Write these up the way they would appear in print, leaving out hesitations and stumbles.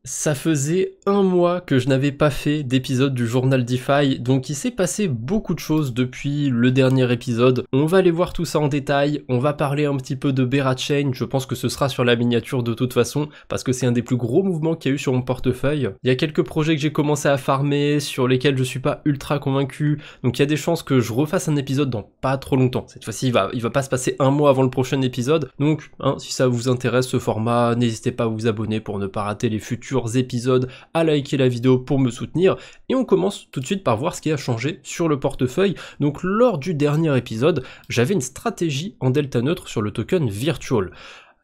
Ça faisait un mois que je n'avais pas fait d'épisode du journal DeFi, donc il s'est passé beaucoup de choses depuis le dernier épisode. On va aller voir tout ça en détail, on va parler un petit peu de Berachain, je pense que ce sera sur la miniature de toute façon, parce que c'est un des plus gros mouvements qu'il y a eu sur mon portefeuille. Il y a quelques projets que j'ai commencé à farmer, sur lesquels je suis pas ultra convaincu, donc il y a des chances que je refasse un épisode dans pas trop longtemps. Cette fois-ci, il va pas se passer un mois avant le prochain épisode, donc si ça vous intéresse ce format, n'hésitez pas à vous abonner pour ne pas rater les futurs épisodes, à liker la vidéo pour me soutenir, et on commence tout de suite par voir ce qui a changé sur le portefeuille. Donc lors du dernier épisode, j'avais une stratégie en delta neutre sur le token Virtual.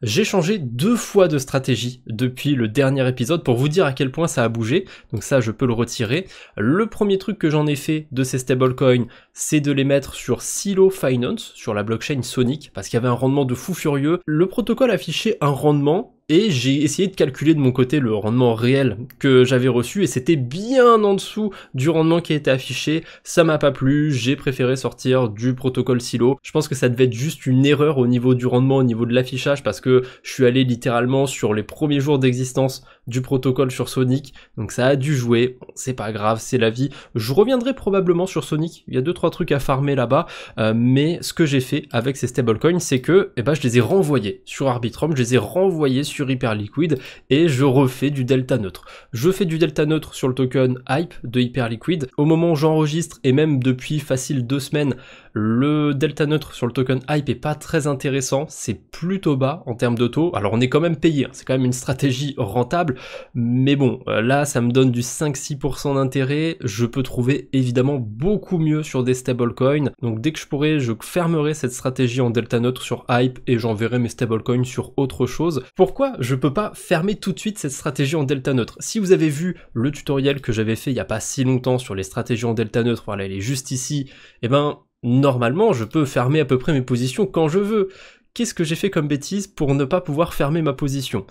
J'ai changé 2 fois de stratégie depuis le dernier épisode pour vous dire à quel point ça a bougé, donc ça je peux le retirer. Le premier truc que j'en ai fait de ces stablecoins, c'est de les mettre sur Silo Finance, sur la blockchain Sonic, parce qu'il y avait un rendement de fou furieux. Le protocole affichait un rendement, et j'ai essayé de calculer de mon côté le rendement réel que j'avais reçu, et c'était bien en dessous du rendement qui a été affiché. Ça m'a pas plu, j'ai préféré sortir du protocole Silo. Je pense que ça devait être juste une erreur au niveau du rendement, au niveau de l'affichage, parce que je suis allé littéralement sur les premiers jours d'existence du protocole sur Sonic, donc ça a dû jouer. Bon, c'est pas grave, c'est la vie. Je reviendrai probablement sur Sonic, il y a 2-3 trucs à farmer là-bas, mais ce que j'ai fait avec ces stablecoins, c'est que je les ai renvoyés sur Arbitrum, je les ai renvoyés sur Hyperliquid, et je refais du delta neutre. Je fais du delta neutre sur le token Hype de Hyperliquid. Au moment où j'enregistre, et même depuis facile 2 semaines, le delta neutre sur le token Hype est pas très intéressant, c'est plutôt bas en termes de taux. Alors on est quand même payé, c'est quand même une stratégie rentable, mais bon, là ça me donne du 5-6% d'intérêt. Je peux trouver évidemment beaucoup mieux sur des stablecoins, donc dès que je pourrai, je fermerai cette stratégie en delta neutre sur Hype, et j'enverrai mes stablecoins sur autre chose. Pourquoi je peux pas fermer tout de suite cette stratégie en delta neutre? Si vous avez vu le tutoriel que j'avais fait il y a pas si longtemps sur les stratégies en delta neutre, voilà, elle est juste ici, normalement je peux fermer à peu près mes positions quand je veux. Qu'est-ce que j'ai fait comme bêtise pour ne pas pouvoir fermer ma position?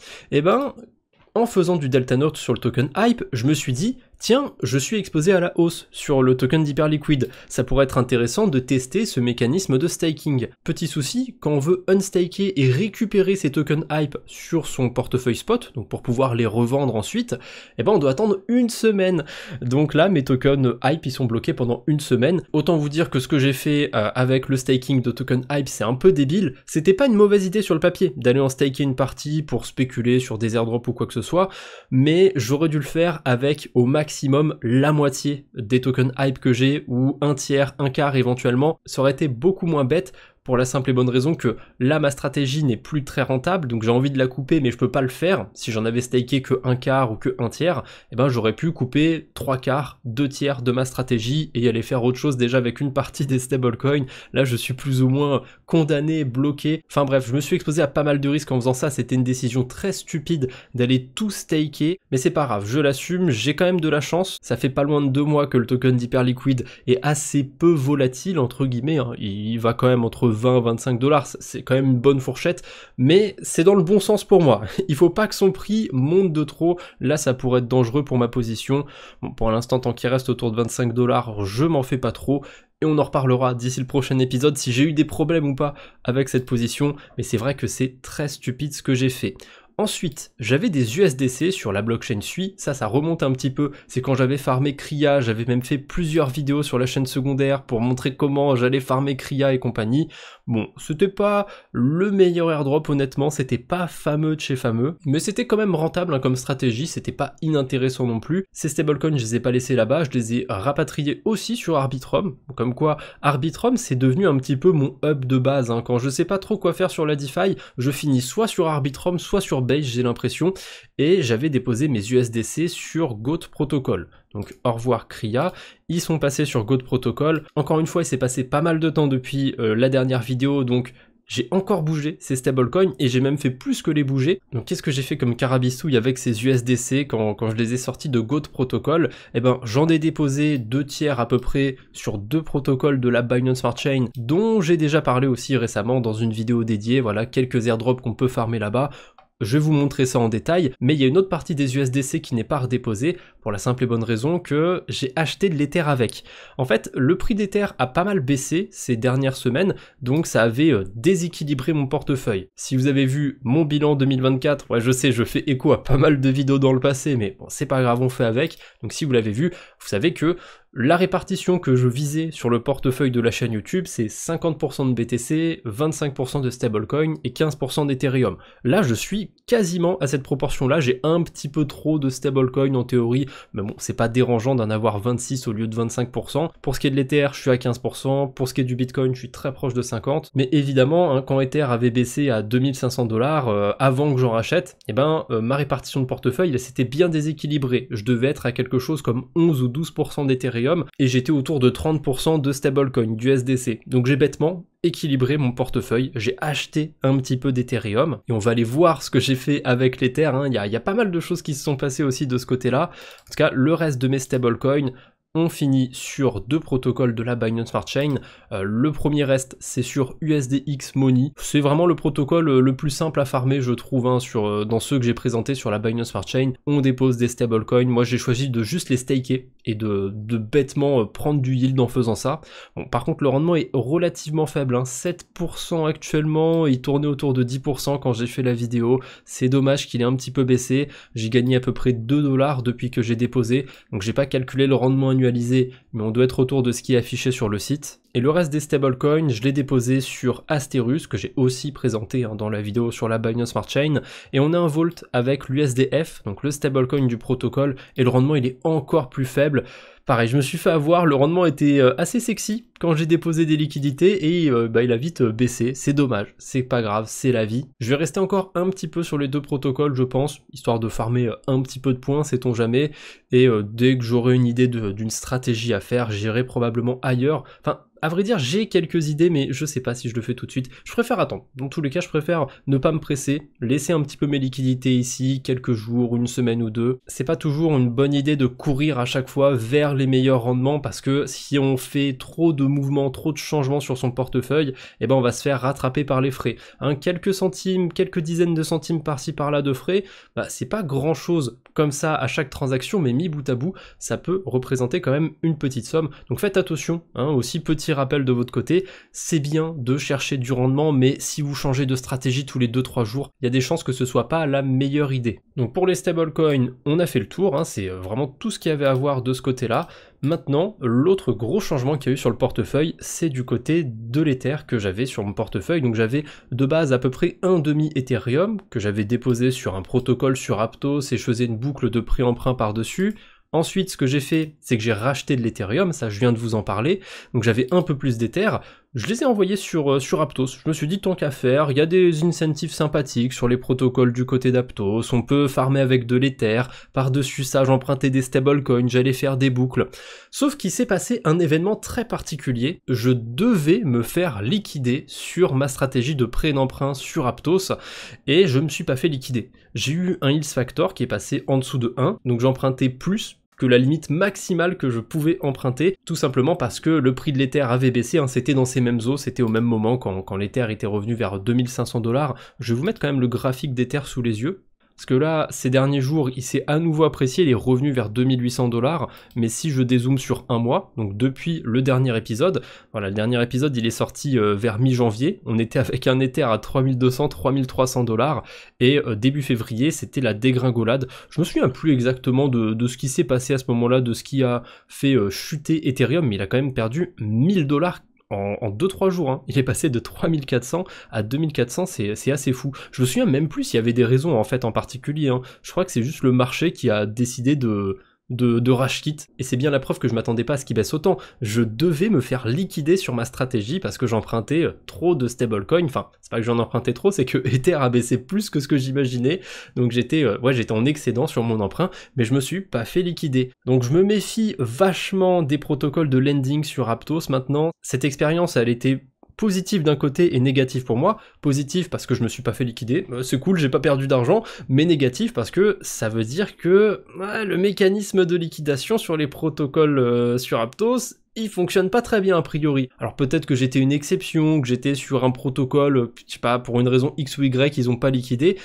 En faisant du delta neutre sur le token Hype, je me suis dit, tiens, je suis exposé à la hausse sur le token d'Hyperliquid, ça pourrait être intéressant de tester ce mécanisme de staking. Petit souci, quand on veut unstaker et récupérer ces tokens Hype sur son portefeuille spot, donc pour pouvoir les revendre ensuite, on doit attendre 1 semaine. Donc là, mes tokens Hype, ils sont bloqués pendant 1 semaine. Autant vous dire que ce que j'ai fait avec le staking de token Hype, c'est un peu débile. C'était pas une mauvaise idée sur le papier, d'aller en staker une partie pour spéculer sur des airdrops ou quoi que ce soit, mais j'aurais dû le faire avec au maximum la moitié des tokens Hype que j'ai, ou un tiers, un quart éventuellement. Ça aurait été beaucoup moins bête, pour la simple et bonne raison que là ma stratégie n'est plus très rentable, donc j'ai envie de la couper mais je peux pas le faire. Si j'en avais staké que un quart ou que un tiers, j'aurais pu couper 3 quarts, 2 tiers de ma stratégie et aller faire autre chose déjà avec une partie des stablecoins. Là je suis plus ou moins condamné, bloqué, enfin bref, je me suis exposé à pas mal de risques en faisant ça. C'était une décision très stupide d'aller tout staker, mais c'est pas grave, je l'assume, j'ai quand même de la chance. Ça fait pas loin de 2 mois que le token d'Hyperliquid est assez peu volatile entre guillemets, il va quand même entre 20-25 $, c'est quand même une bonne fourchette, mais c'est dans le bon sens pour moi. Il faut pas que son prix monte de trop, là ça pourrait être dangereux pour ma position. Bon, pour l'instant, tant qu'il reste autour de 25 $, je m'en fais pas trop, et on en reparlera d'ici le prochain épisode si j'ai eu des problèmes ou pas avec cette position, mais c'est vrai que c'est très stupide ce que j'ai fait. Ensuite, j'avais des USDC sur la blockchain Sui, ça remonte un petit peu, c'est quand j'avais farmé Kria, j'avais même fait plusieurs vidéos sur la chaîne secondaire pour montrer comment j'allais farmer Kria et compagnie. Bon, c'était pas le meilleur airdrop honnêtement, c'était pas fameux de chez fameux, mais c'était quand même rentable comme stratégie, c'était pas inintéressant non plus. Ces stablecoins, je les ai pas laissés là-bas, je les ai rapatriés aussi sur Arbitrum, comme quoi Arbitrum c'est devenu un petit peu mon hub de base, quand je sais pas trop quoi faire sur la DeFi, je finis soit sur Arbitrum, soit sur Base, j'ai l'impression, et j'avais déposé mes USDC sur Goat Protocol. Donc au revoir Kria, ils sont passés sur Goat Protocol. Encore une fois, il s'est passé pas mal de temps depuis la dernière vidéo, donc j'ai encore bougé ces stablecoins et j'ai même fait plus que les bouger. Donc qu'est-ce que j'ai fait comme carabistouille avec ces USDC quand je les ai sortis de Goat Protocol? J'en ai déposé 2 tiers à peu près sur 2 protocoles de la Binance Smart Chain, dont j'ai déjà parlé aussi récemment dans une vidéo dédiée. Voilà, quelques airdrops qu'on peut farmer là-bas. je vais vous montrer ça en détail, mais il y a une autre partie des USDC qui n'est pas redéposée, pour la simple et bonne raison que j'ai acheté de l'Ether avec. En fait, le prix d'Ether a pas mal baissé ces dernières semaines, donc ça avait déséquilibré mon portefeuille. Si vous avez vu mon bilan 2024, ouais je sais, je fais écho à pas mal de vidéos dans le passé, mais bon, c'est pas grave, on fait avec. Donc si vous l'avez vu, vous savez que la répartition que je visais sur le portefeuille de la chaîne YouTube, c'est 50% de BTC, 25% de stablecoin et 15% d'Ethereum. Là, je suis quasiment à cette proportion-là, j'ai un petit peu trop de stablecoin en théorie, mais bon, c'est pas dérangeant d'en avoir 26 au lieu de 25%. Pour ce qui est de l'Ether, je suis à 15%, pour ce qui est du Bitcoin, je suis très proche de 50%, mais évidemment, hein, quand Ether avait baissé à 2500 $, avant que j'en rachète, ma répartition de portefeuille, elle s'était bien déséquilibrée. Je devais être à quelque chose comme 11 ou 12% d'Ethereum, et j'étais autour de 30% de stablecoin, du SDC. Donc j'ai bêtement équilibré mon portefeuille, j'ai acheté un petit peu d'Ethereum, et on va aller voir ce que j'ai fait avec l'Ether, hein. Il y a pas mal de choses qui se sont passées aussi de ce côté-là. En tout cas, le reste de mes stablecoins, on finit sur deux protocoles de la Binance Smart Chain. Le premier reste, c'est sur USDX Money. C'est vraiment le protocole le plus simple à farmer, je trouve, hein, dans ceux que j'ai présentés sur la Binance Smart Chain. On dépose des stablecoins. Moi, j'ai choisi de juste les staker et de bêtement prendre du yield en faisant ça. Bon, par contre, le rendement est relativement faible, hein, 7% actuellement. Il tournait autour de 10% quand j'ai fait la vidéo. C'est dommage qu'il ait un petit peu baissé. J'ai gagné à peu près 2 $ depuis que j'ai déposé. Donc, j'ai pas calculé le rendement annualisé, mais on doit être autour de ce qui est affiché sur le site. Et le reste des stablecoins, je l'ai déposé sur Asterus, que j'ai aussi présenté dans la vidéo sur la Binance Smart Chain, et on a un vault avec l'USDF, donc le stablecoin du protocole, et le rendement il est encore plus faible. Pareil, je me suis fait avoir, le rendement était assez sexy quand j'ai déposé des liquidités, et il a vite baissé, c'est dommage, c'est pas grave, c'est la vie. Je vais rester encore un petit peu sur les deux protocoles, je pense, histoire de farmer un petit peu de points, sait-on jamais, et dès que j'aurai une idée d'une stratégie à faire, j'irai probablement ailleurs. Enfin, à vrai dire, j'ai quelques idées, mais je sais pas si je le fais tout de suite. Je préfère attendre. Dans tous les cas, je préfère ne pas me presser, laisser un petit peu mes liquidités ici, quelques jours, une semaine ou deux. C'est pas toujours une bonne idée de courir à chaque fois vers les meilleurs rendements, parce que si on fait trop de mouvements, trop de changements sur son portefeuille, on va se faire rattraper par les frais. Quelques centimes, quelques dizaines de centimes par-ci par-là de frais, c'est pas grand chose comme ça à chaque transaction, mais mis bout à bout, ça peut représenter quand même une petite somme. Donc faites attention, aussi petit rappel de votre côté, c'est bien de chercher du rendement, mais si vous changez de stratégie tous les 2-3 jours, il y a des chances que ce soit pas la meilleure idée. Donc pour les stablecoins, on a fait le tour, c'est vraiment tout ce qu'il y avait à voir de ce côté-là. Maintenant, l'autre gros changement qu'il y a eu sur le portefeuille, c'est du côté de l'Ether que j'avais sur mon portefeuille. Donc j'avais de base à peu près un demi Ethereum que j'avais déposé sur un protocole sur Aptos et je faisais une boucle de prêt-emprunt par-dessus. Ensuite, ce que j'ai fait, c'est que j'ai racheté de l'Ethereum, ça je viens de vous en parler, donc j'avais un peu plus d'Ether, je les ai envoyés sur Aptos, je me suis dit tant qu'à faire, il y a des incentives sympathiques sur les protocoles du côté d'Aptos, on peut farmer avec de l'Ether, par-dessus ça j'empruntais des stablecoins, j'allais faire des boucles, sauf qu'il s'est passé un événement très particulier, je devais me faire liquider sur ma stratégie de prêt d'emprunt sur Aptos, et je me suis pas fait liquider. J'ai eu un Yield Factor qui est passé en dessous de 1, donc j'empruntais plus que la limite maximale que je pouvais emprunter, tout simplement parce que le prix de l'Ether avait baissé, c'était dans ces mêmes eaux, c'était au même moment quand l'Ether était revenu vers 2500 $. Je vais vous mettre quand même le graphique d'Ether sous les yeux. Parce que là, ces derniers jours, il s'est à nouveau apprécié, il est revenu vers 2800 $, mais si je dézoome sur un mois, donc depuis le dernier épisode, voilà, le dernier épisode, il est sorti vers mi-janvier, on était avec un Ether à 3200, 3300 $, et début février, c'était la dégringolade. Je me souviens plus exactement de ce qui s'est passé à ce moment-là, de ce qui a fait chuter Ethereum, mais il a quand même perdu 1000 $ en 2-3 jours, il est passé de 3400 à 2400, c'est assez fou. Je me souviens même plus s'il y avait des raisons en fait en particulier, je crois que c'est juste le marché qui a décidé de rage kit, et c'est bien la preuve que je m'attendais pas à ce qu'il baisse autant. Je devais me faire liquider sur ma stratégie parce que j'empruntais trop de stablecoins, enfin c'est pas que j'en empruntais trop, c'est que Ether a baissé plus que ce que j'imaginais, donc j'étais en excédent sur mon emprunt, mais je me suis pas fait liquider. Donc je me méfie vachement des protocoles de lending sur Aptos maintenant. Cette expérience elle était positif d'un côté et négatif pour moi. Positif parce que je me suis pas fait liquider, c'est cool, j'ai pas perdu d'argent, mais négatif parce que ça veut dire que le mécanisme de liquidation sur les protocoles sur Aptos, il fonctionne pas très bien a priori. Alors peut-être que j'étais une exception, que j'étais sur un protocole, je sais pas, pour une raison X ou Y, ils ont pas liquidé.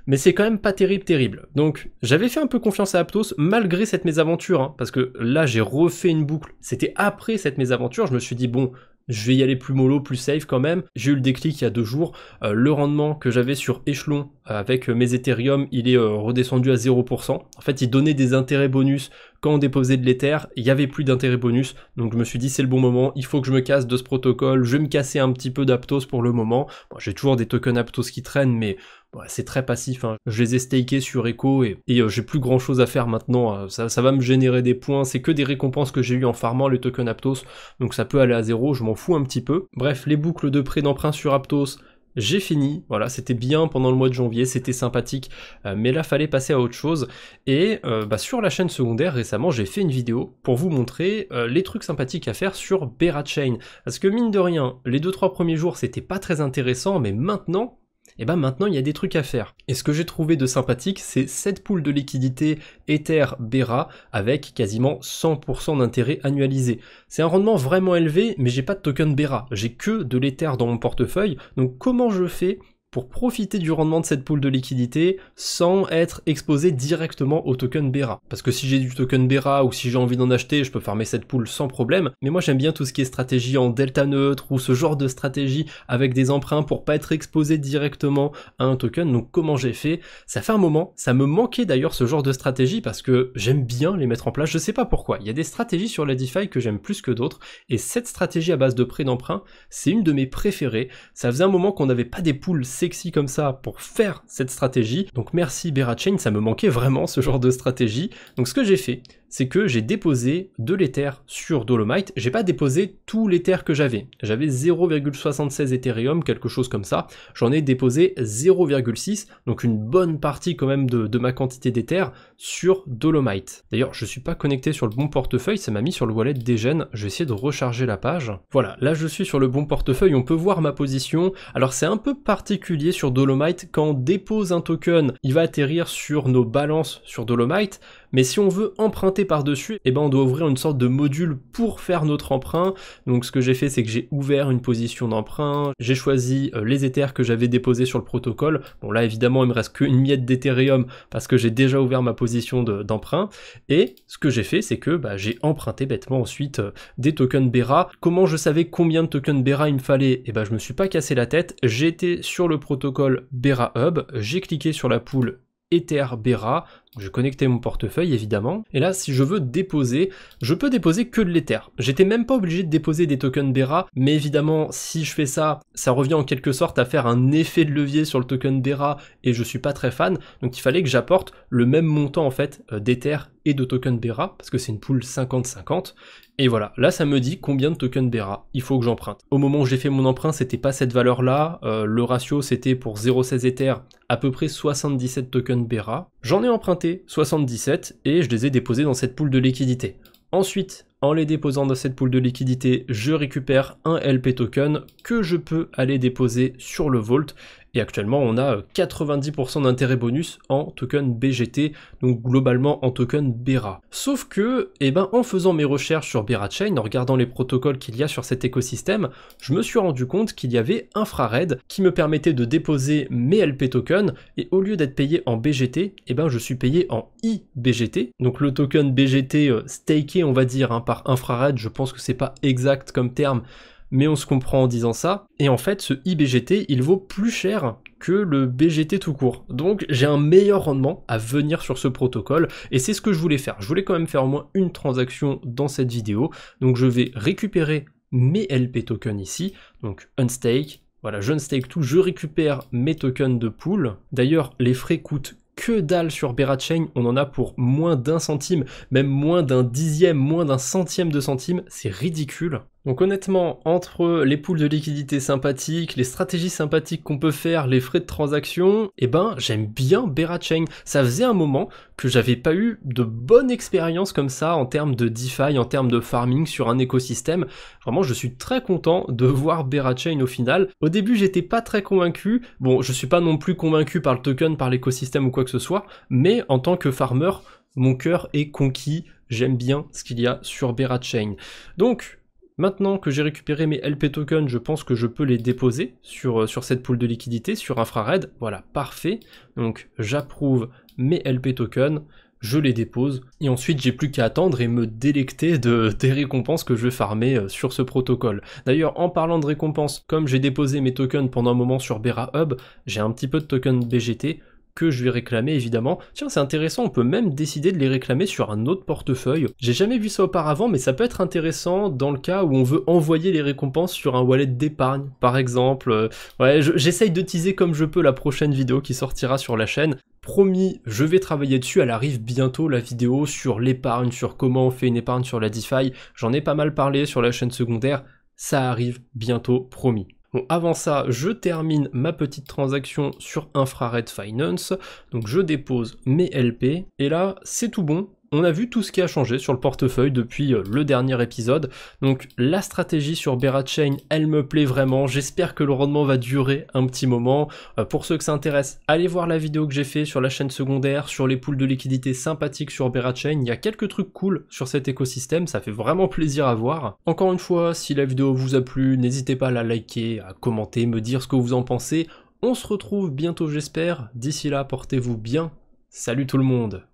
mais c'est quand même pas terrible. Donc j'avais fait un peu confiance à Aptos malgré cette mésaventure, hein, parce que là j'ai refait une boucle, c'était après cette mésaventure, je me suis dit bon, je vais y aller plus mollo, plus safe quand même. J'ai eu le déclic il y a 2 jours, le rendement que j'avais sur Échelon avec mes Ethereum, il est redescendu à 0%. En fait, il donnait des intérêts bonus quand on déposait de l'Ether, il y avait plus d'intérêts bonus, donc je me suis dit c'est le bon moment, il faut que je me casse de ce protocole, je vais me casser un petit peu d'Aptos pour le moment. Bon, j'ai toujours des tokens Aptos qui traînent, mais bon, c'est très passif, hein. Je les ai stakés sur Echo et j'ai plus grand chose à faire maintenant, ça va me générer des points, c'est que des récompenses que j'ai eu en farmant les tokens Aptos, donc ça peut aller à 0, je m'en fous un petit peu. Bref, les boucles de prêt d'emprunt sur Aptos, j'ai fini, voilà, c'était bien pendant le mois de janvier, c'était sympathique, mais là fallait passer à autre chose, et sur la chaîne secondaire récemment j'ai fait une vidéo pour vous montrer les trucs sympathiques à faire sur Berachain, parce que mine de rien, les 2-3 premiers jours c'était pas très intéressant, mais maintenant il y a des trucs à faire. Et ce que j'ai trouvé de sympathique, c'est cette pool de liquidité Ether Bera avec quasiment 100% d'intérêt annualisé. C'est un rendement vraiment élevé, mais j'ai pas de token Bera, j'ai que de l'Ether dans mon portefeuille, donc comment je fais pour profiter du rendement de cette pool de liquidité sans être exposé directement au token Bera? Parce que si j'ai du token Bera ou si j'ai envie d'en acheter, je peux farmer cette pool sans problème, mais moi j'aime bien tout ce qui est stratégie en delta neutre ou ce genre de stratégie avec des emprunts pour pas être exposé directement à un token. Donc comment j'ai fait? Ça fait un moment, ça me manquait d'ailleurs ce genre de stratégie parce que j'aime bien les mettre en place, je sais pas pourquoi. Il y a des stratégies sur la DeFi que j'aime plus que d'autres, et cette stratégie à base de prêt d'emprunt, c'est une de mes préférées. Ça faisait un moment qu'on n'avait pas des pools sexy comme ça pour faire cette stratégie, donc merci Berachain, ça me manquait vraiment ce genre de stratégie. Donc ce que j'ai fait, c'est que j'ai déposé de l'Ether sur Dolomite, j'ai pas déposé tout l'Ether que j'avais 0,76 Ethereum, quelque chose comme ça, j'en ai déposé 0,6, donc une bonne partie quand même de ma quantité d'Ether sur Dolomite. D'ailleurs je suis pas connecté sur le bon portefeuille, ça m'a mis sur le wallet d'Egen, je vais essayer de recharger la page. Voilà, là je suis sur le bon portefeuille, on peut voir ma position. Alors c'est un peu particulier sur Dolomite, quand on dépose un token, il va atterrir sur nos balances sur Dolomite, mais si on veut emprunter par-dessus, on doit ouvrir une sorte de module pour faire notre emprunt. Donc ce que j'ai fait, c'est que j'ai ouvert une position d'emprunt, j'ai choisi les Ethers que j'avais déposés sur le protocole. Bon là évidemment il me reste qu'une miette d'Ethereum parce que j'ai déjà ouvert ma position d'emprunt, et ce que j'ai fait, c'est que j'ai emprunté bêtement ensuite des tokens Bera. Comment je savais combien de tokens Bera il me fallait? Je me suis pas cassé la tête, j'étais sur le protocole Bera Hub, j'ai cliqué sur la pool Ether Bera, je connectais mon portefeuille évidemment, et là si je veux déposer, je peux déposer que de l'Ether. J'étais même pas obligé de déposer des tokens Bera, mais évidemment si je fais ça, ça revient en quelque sorte à faire un effet de levier sur le token Bera, et je suis pas très fan, donc il fallait que j'apporte le même montant en fait d'Ether et de tokens Bera, parce que c'est une pool 50-50, et voilà, là ça me dit combien de tokens Bera il faut que j'emprunte. Au moment où j'ai fait mon emprunt, c'était pas cette valeur là, le ratio c'était pour 0,16 Ether, à peu près 77 tokens Bera. J'en ai emprunté 77 et je les ai déposés dans cette pool de liquidité. Ensuite, en les déposant dans cette pool de liquidité, je récupère un LP token que je peux aller déposer sur le Vault. Et actuellement, on a 90% d'intérêt bonus en token BGT, donc globalement en token Bera. Sauf que, en faisant mes recherches sur Berachain, en regardant les protocoles qu'il y a sur cet écosystème, je me suis rendu compte qu'il y avait Infrared qui me permettait de déposer mes LP tokens, et au lieu d'être payé en BGT, je suis payé en IBGT. Donc le token BGT staké, on va dire, par Infrared, je pense que c'est pas exact comme terme, mais on se comprend en disant ça, et en fait ce IBGT il vaut plus cher que le BGT tout court, donc j'ai un meilleur rendement à venir sur ce protocole, et c'est ce que je voulais faire. Je voulais quand même faire au moins une transaction dans cette vidéo, donc je vais récupérer mes LP tokens ici, donc unstake, voilà, je unstake tout, je récupère mes tokens de pool. D'ailleurs les frais coûtent que dalle sur Berachain, on en a pour moins d'1 centime, même moins d'un dixième, moins d'un centième de centime, c'est ridicule. Donc honnêtement, entre les pools de liquidité sympathiques, les stratégies sympathiques qu'on peut faire, les frais de transaction, j'aime bien Berachain. Ça faisait un moment que j'avais pas eu de bonne expérience comme ça en termes de DeFi, en termes de farming sur un écosystème. Vraiment, je suis très content de voir Berachain au final. Au début, j'étais pas très convaincu. Bon, je suis pas non plus convaincu par le token, par l'écosystème ou quoi que ce soit, mais en tant que farmer, mon cœur est conquis. J'aime bien ce qu'il y a sur Berachain. Donc, Maintenant que j'ai récupéré mes LP tokens, je pense que je peux les déposer sur cette pool de liquidité, sur Infrared. Voilà, parfait. Donc j'approuve mes LP tokens, je les dépose, et ensuite j'ai plus qu'à attendre et me délecter des récompenses que je vais farmer sur ce protocole. D'ailleurs, en parlant de récompenses, comme j'ai déposé mes tokens pendant un moment sur Bera Hub, j'ai un petit peu de tokens BGT, que je vais réclamer évidemment. Tiens, c'est intéressant, on peut même décider de les réclamer sur un autre portefeuille. J'ai jamais vu ça auparavant, mais ça peut être intéressant dans le cas où on veut envoyer les récompenses sur un wallet d'épargne, par exemple. Ouais, j'essaye de teaser comme je peux la prochaine vidéo qui sortira sur la chaîne. Promis, je vais travailler dessus, elle arrive bientôt la vidéo sur l'épargne, sur comment on fait une épargne sur la DeFi. J'en ai pas mal parlé sur la chaîne secondaire, ça arrive bientôt, promis. Bon, avant ça, je termine ma petite transaction sur Infrared Finance, donc je dépose mes LP, et là, c'est tout bon. On a vu tout ce qui a changé sur le portefeuille depuis le dernier épisode, donc la stratégie sur Berachain, elle me plaît vraiment, j'espère que le rendement va durer un petit moment. Pour ceux que ça intéresse, allez voir la vidéo que j'ai fait sur la chaîne secondaire, sur les pools de liquidité sympathiques sur Berachain, il y a quelques trucs cool sur cet écosystème, ça fait vraiment plaisir à voir. Encore une fois, si la vidéo vous a plu, n'hésitez pas à la liker, à commenter, me dire ce que vous en pensez. On se retrouve bientôt j'espère, d'ici là portez-vous bien, salut tout le monde.